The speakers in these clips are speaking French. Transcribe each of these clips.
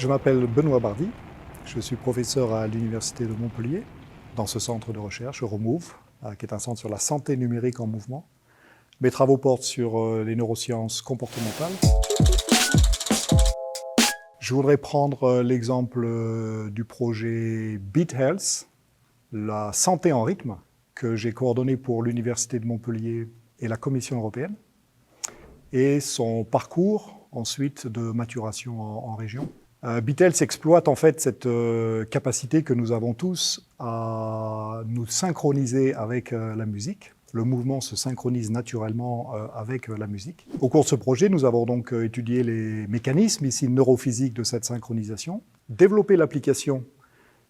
Je m'appelle Benoît Bardy, je suis professeur à l'Université de Montpellier, dans ce centre de recherche, Euromove, qui est un centre sur la santé numérique en mouvement. Mes travaux portent sur les neurosciences comportementales. Je voudrais prendre l'exemple du projet Beat Health, la santé en rythme, que j'ai coordonné pour l'Université de Montpellier et la Commission européenne, et son parcours ensuite de maturation en région. Beat Health exploite en fait cette capacité que nous avons tous à nous synchroniser avec la musique. Le mouvement se synchronise naturellement avec la musique. Au cours de ce projet, nous avons donc étudié les mécanismes ici neurophysiques de cette synchronisation, développé l'application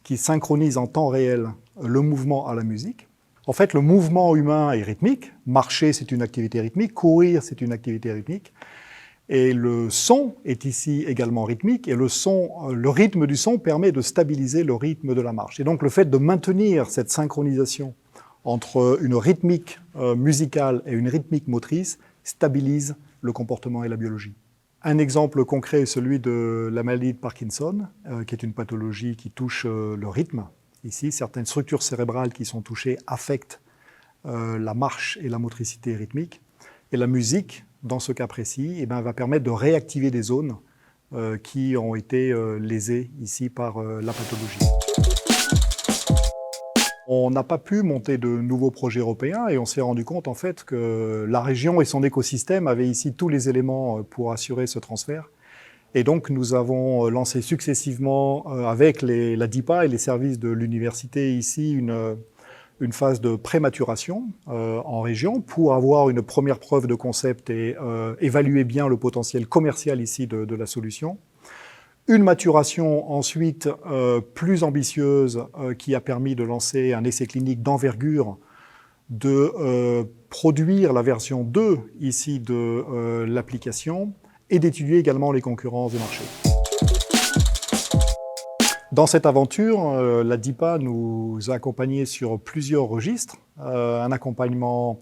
qui synchronise en temps réel le mouvement à la musique. En fait, le mouvement humain est rythmique. Marcher, c'est une activité rythmique. Courir, c'est une activité rythmique. Et le son est ici également rythmique. Et le rythme du son permet de stabiliser le rythme de la marche. Et donc, le fait de maintenir cette synchronisation entre une rythmique musicale et une rythmique motrice stabilise le comportement et la biologie. Un exemple concret est celui de la maladie de Parkinson, qui est une pathologie qui touche le rythme. Ici, certaines structures cérébrales qui sont touchées affectent la marche et la motricité rythmique. Et la musique, dans ce cas précis, va permettre de réactiver des zones qui ont été lésées ici par la pathologie. On n'a pas pu monter de nouveaux projets européens et on s'est rendu compte en fait que la région et son écosystème avaient ici tous les éléments pour assurer ce transfert. Et donc nous avons lancé successivement avec la DIPA et les services de l'université ici une phase de prématuration en région pour avoir une première preuve de concept et évaluer bien le potentiel commercial ici de la solution. Une maturation ensuite plus ambitieuse qui a permis de lancer un essai clinique d'envergure, de produire la version 2 ici de l'application et d'étudier également les concurrences du marché. Dans cette aventure, la DIPA nous a accompagnés sur plusieurs registres, un accompagnement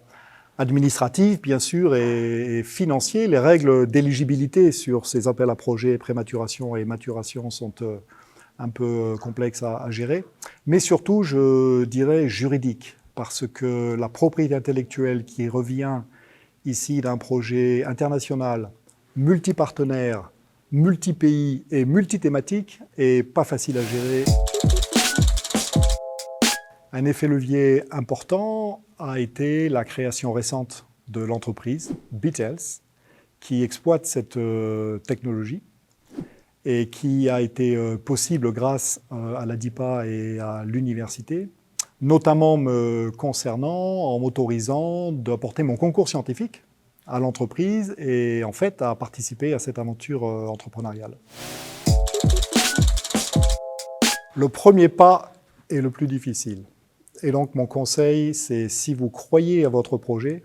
administratif, bien sûr, et financier. Les règles d'éligibilité sur ces appels à projets prématuration et maturation sont un peu complexes à gérer. Mais surtout, je dirais juridique, parce que la propriété intellectuelle qui revient ici d'un projet international, multipartenaire, multi-pays et multi-thématique est pas facile à gérer. Un effet levier important a été la création récente de l'entreprise Beat Health, qui exploite cette technologie et qui a été possible grâce à la DIPA et à l'université, notamment me concernant en m'autorisant d'apporter mon concours scientifique à l'entreprise et en fait à participer à cette aventure entrepreneuriale. Le premier pas est le plus difficile. Et donc, mon conseil, c'est si vous croyez à votre projet,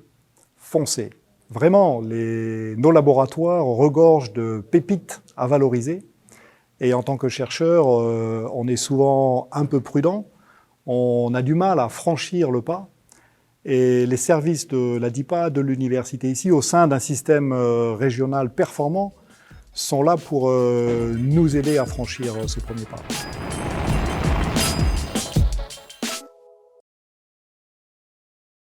foncez. Vraiment, nos laboratoires regorgent de pépites à valoriser. Et en tant que chercheur, on est souvent un peu prudent. On a du mal à franchir le pas. Et les services de la DIPA, de l'université ici, au sein d'un système régional performant, sont là pour nous aider à franchir ce premier pas.